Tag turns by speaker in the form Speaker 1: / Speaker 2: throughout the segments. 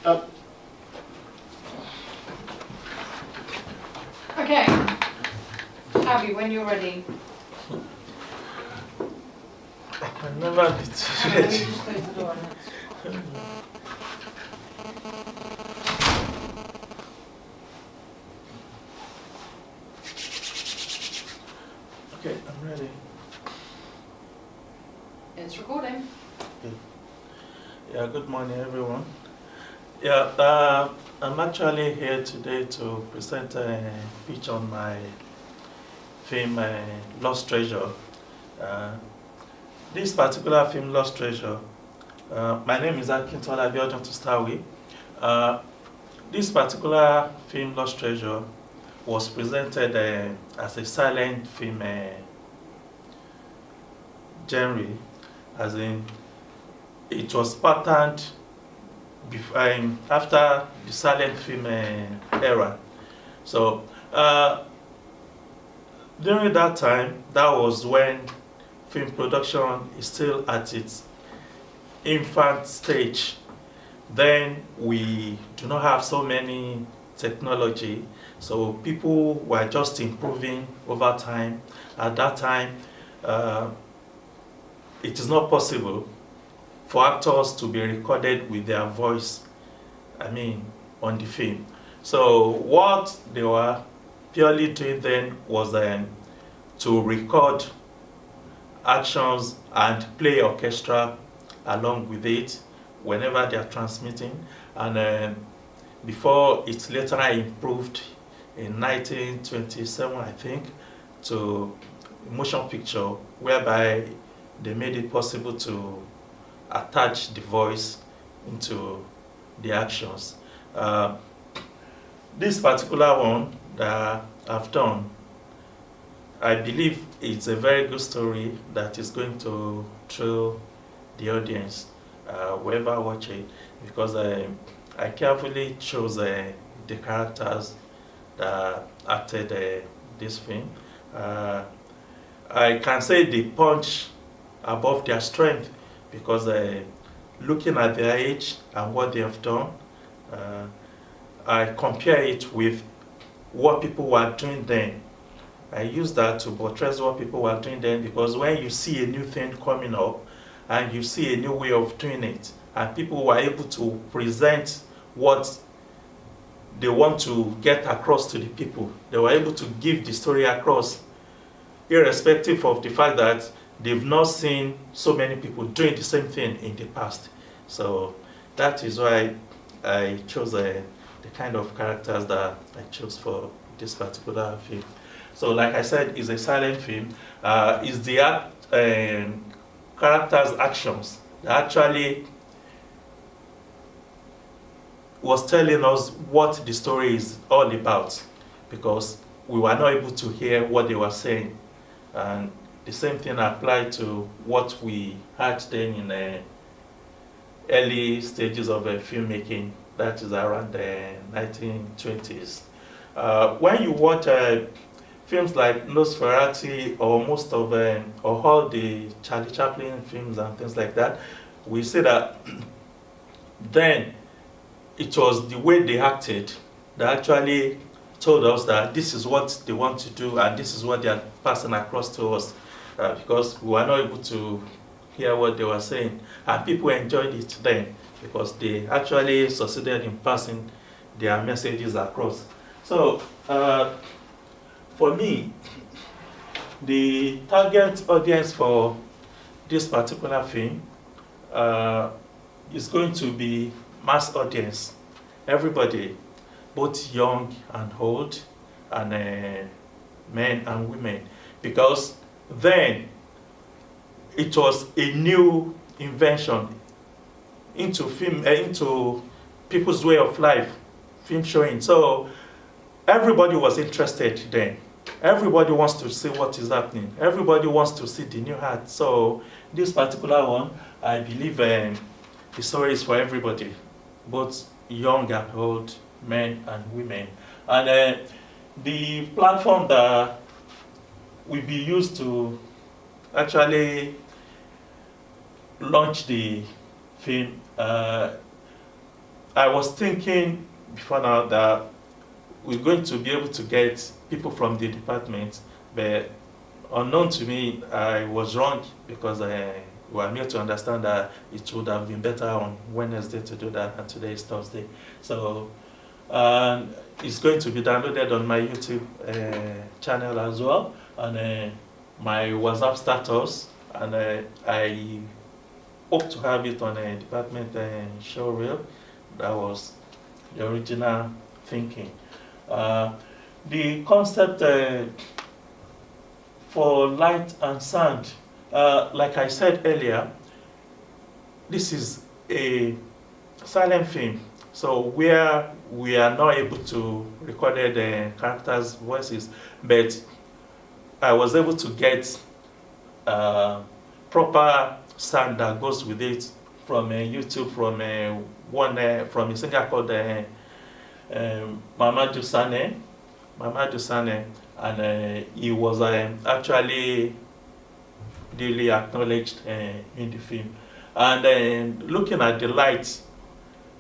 Speaker 1: Okay. Abi, when you're ready.
Speaker 2: I never did
Speaker 1: Let me
Speaker 2: ready.
Speaker 1: just close the door.
Speaker 2: Okay, I'm ready.
Speaker 1: It's recording.
Speaker 2: Yeah, good morning, everyone. Yeah, I'm actually here today to present a pitch on my film, Lost Treasure. This particular film, Lost Treasure, my name is Akintola Abiodun to start with. This particular film, Lost Treasure, was presented as a silent film genre, as in it was patterned after the silent film era. So during that time, that was when film production is still at its infant stage. Then we do not have so many technology, so people were just improving over time. At that time, it is not possible for actors to be recorded with their voice, on the film. So what they were purely doing then was to record actions and play orchestra along with it whenever they are transmitting. And before it later improved in 1927, I think, to motion picture, whereby they made it possible to attach the voice into the actions. This particular one that I've done, I believe it's a very good story that is going to thrill the audience, whoever watch it, because I carefully chose the characters that acted this film. I can say they punch above their strength, because looking at their age and what they have done, I compare it with what people were doing then. I use that to buttress what people were doing then, because when you see a new thing coming up and you see a new way of doing it, and people were able to present what they want to get across to the people, they were able to give the story across, irrespective of the fact that they've not seen so many people doing the same thing in the past. So that is why I chose the kind of characters that I chose for this particular film. So like I said, it's a silent film. It's the characters' actions that actually was telling us what the story is all about, because we were not able to hear what they were saying. And the same thing applied to what we had then in the early stages of filmmaking, that is around the 1920s. When you watch films like Nosferatu, or most of or all the Charlie Chaplin films and things like that, we see that then it was the way they acted that actually told us that this is what they want to do and this is what they are passing across to us, because we were not able to hear what they were saying, and people enjoyed it then because they actually succeeded in passing their messages across. So for me, the target audience for this particular film is going to be mass audience, everybody, both young and old, and men and women, because then it was a new invention into film, into people's way of life, film showing. So everybody was interested then. Everybody wants to see what is happening. Everybody wants to see the new art. So this particular one, I believe the story is for everybody, both young and old, men and women. And the platform that will be used to actually launch the film, I was thinking before now that we're going to be able to get people from the department, but unknown to me, I was wrong because we are made to understand that it would have been better on Wednesday to do that, and today is Thursday. So it's going to be downloaded on my YouTube channel as well, and my WhatsApp status, and I hope to have it on a department showreel. That was the original thinking. The concept for light and sound, like I said earlier, this is a silent film, so where we are not able to record the characters' voices, but I was able to get proper sound that goes with it from YouTube, from from a singer called Mamadou Sane, and he was actually duly acknowledged in the film. And looking at the lights,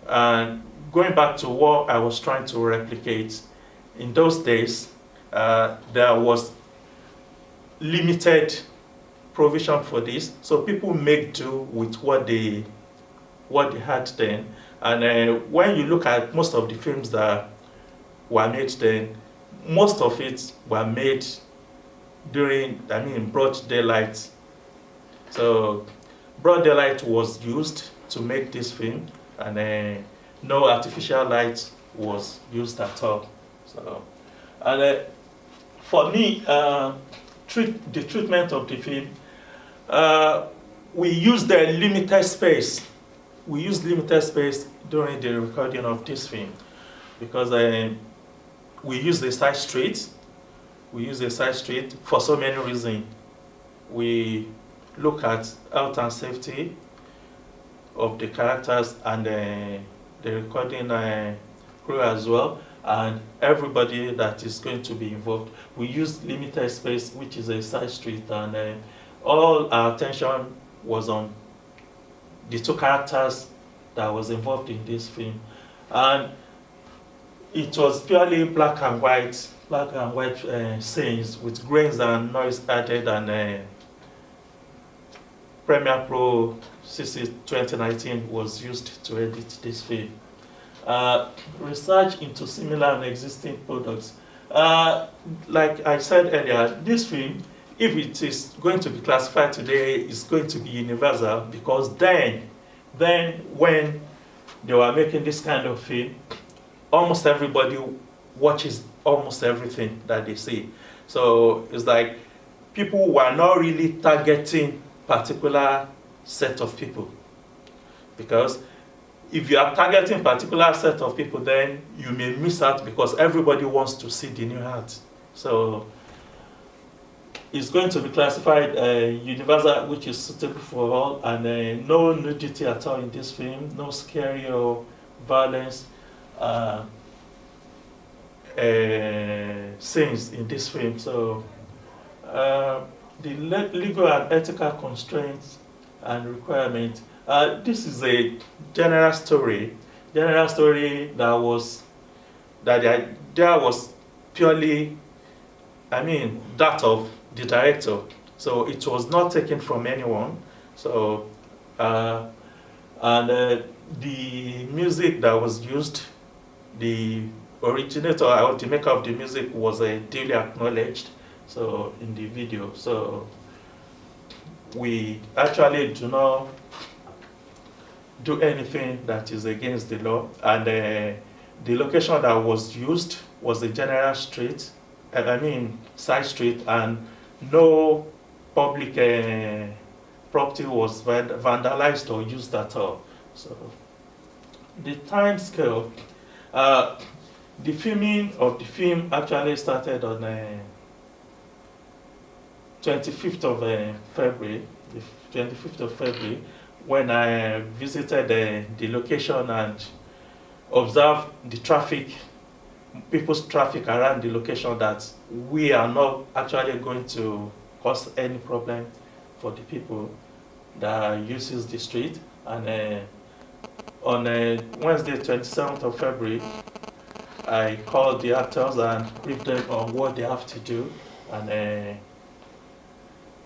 Speaker 2: and going back to what I was trying to replicate, in those days, there was limited provision for this, so people make do with what they had then. And when you look at most of the films that were made then, most of it were made during, broad daylight. So broad daylight was used to make this film, and no artificial light was used at all. So, and for me, the treatment of the film, we used the limited space. We used limited space during the recording of this film because we use the side street. We use the side street for so many reasons. We look at health and safety of the characters and the recording crew as well, and everybody that is going to be involved. We use limited space, which is a side street, and all our attention was on the two characters that was involved in this film. And it was purely black and white scenes with grains and noise added, and Premiere Pro CC 2019 was used to edit this film. Research into similar and existing products. Like I said earlier, this film, if it is going to be classified today, it's going to be universal, because then when they were making this kind of film, almost everybody watches almost everything that they see. So it's like people were not really targeting particular set of people, because if you are targeting particular set of people, then you may miss out, because everybody wants to see the new art. So it's going to be classified universal, which is suitable for all, and no nudity at all in this film, no scary or violence scenes in this film. So the legal and ethical constraints and requirements. This is a general story that was purely, that of the director. So it was not taken from anyone. So the music that was used, the originator or the maker of the music was duly acknowledged. So in the video, so we actually do not do anything that is against the law, and the location that was used was a general street, side street, and no public property was vandalized or used at all. So the time scale, the filming of the film actually started on 25th of February, the 25th of February, when I visited the location and observed the traffic, people's traffic around the location, that we are not actually going to cause any problem for the people that uses the street. And On Wednesday, 27th of February, I called the actors and briefed them on what they have to do, and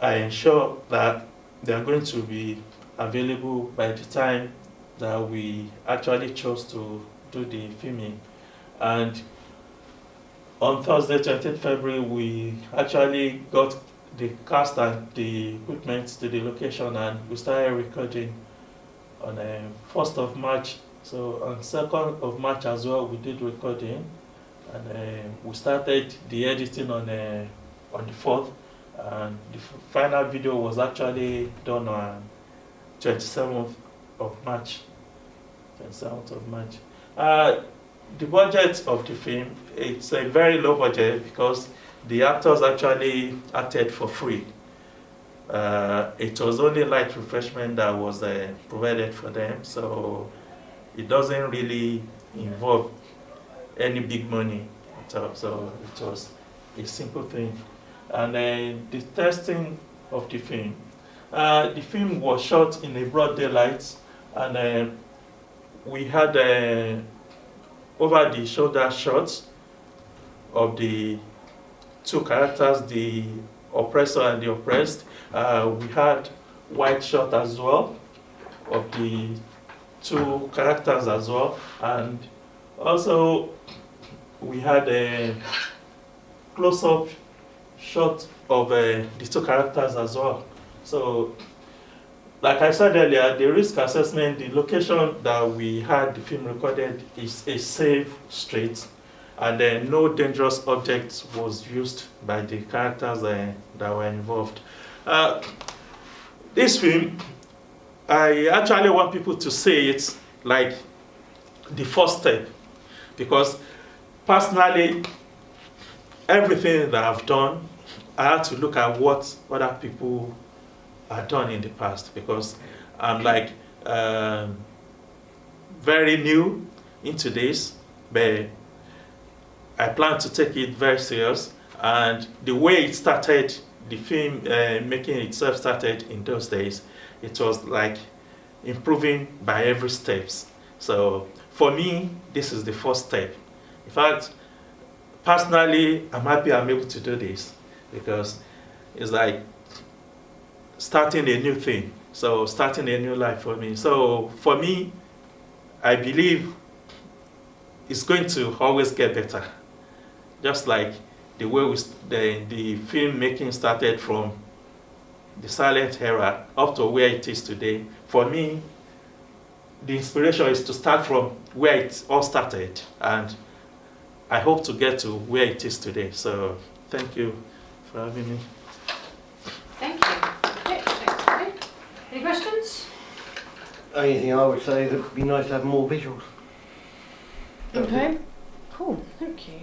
Speaker 2: I ensure that they are going to be available by the time that we actually chose to do the filming. And on Thursday, 20th February, we actually got the cast and the equipment to the location, and we started recording on 1st of March. So on 2nd of March as well, we did recording, and we started the editing on the 4th, and the final video was actually done on 27th of March. 27th of March. The budget of the film, it's a very low budget because the actors actually acted for free. It was only light refreshment that was provided for them, so it doesn't really involve any big money at all. So it was a simple thing. And the testing of the film was shot in a broad daylight, and we had over the shoulder shots of the two characters, the oppressor and the oppressed. We had wide shot as well of the two characters as well, and also we had a close-up shot of the two characters as well. So, like I said earlier, the risk assessment, the location that we had the film recorded is a safe street, and then no dangerous objects was used by the characters that were involved. This film, I actually want people to see it like the first step, because personally, everything that I've done, I had to look at what other people have done in the past, because I'm like very new into this, but I plan to take it very serious. And the way it started, the film making itself started in those days, it was like improving by every steps. So for me, this is the first step. In fact, personally, I'm happy I'm able to do this, because it's like starting a new thing. So starting a new life for me. So for me, I believe it's going to always get better. Just like the way the film making started from the silent era up to where it is today. For me, the inspiration is to start from where it all started, and I hope to get to where it is today. So thank you for having me.
Speaker 1: Thank you. Okay, thanks, Abi. Any questions?
Speaker 3: Only thing I would say that would be nice to have more visuals.
Speaker 1: Okay. Cool, thank you.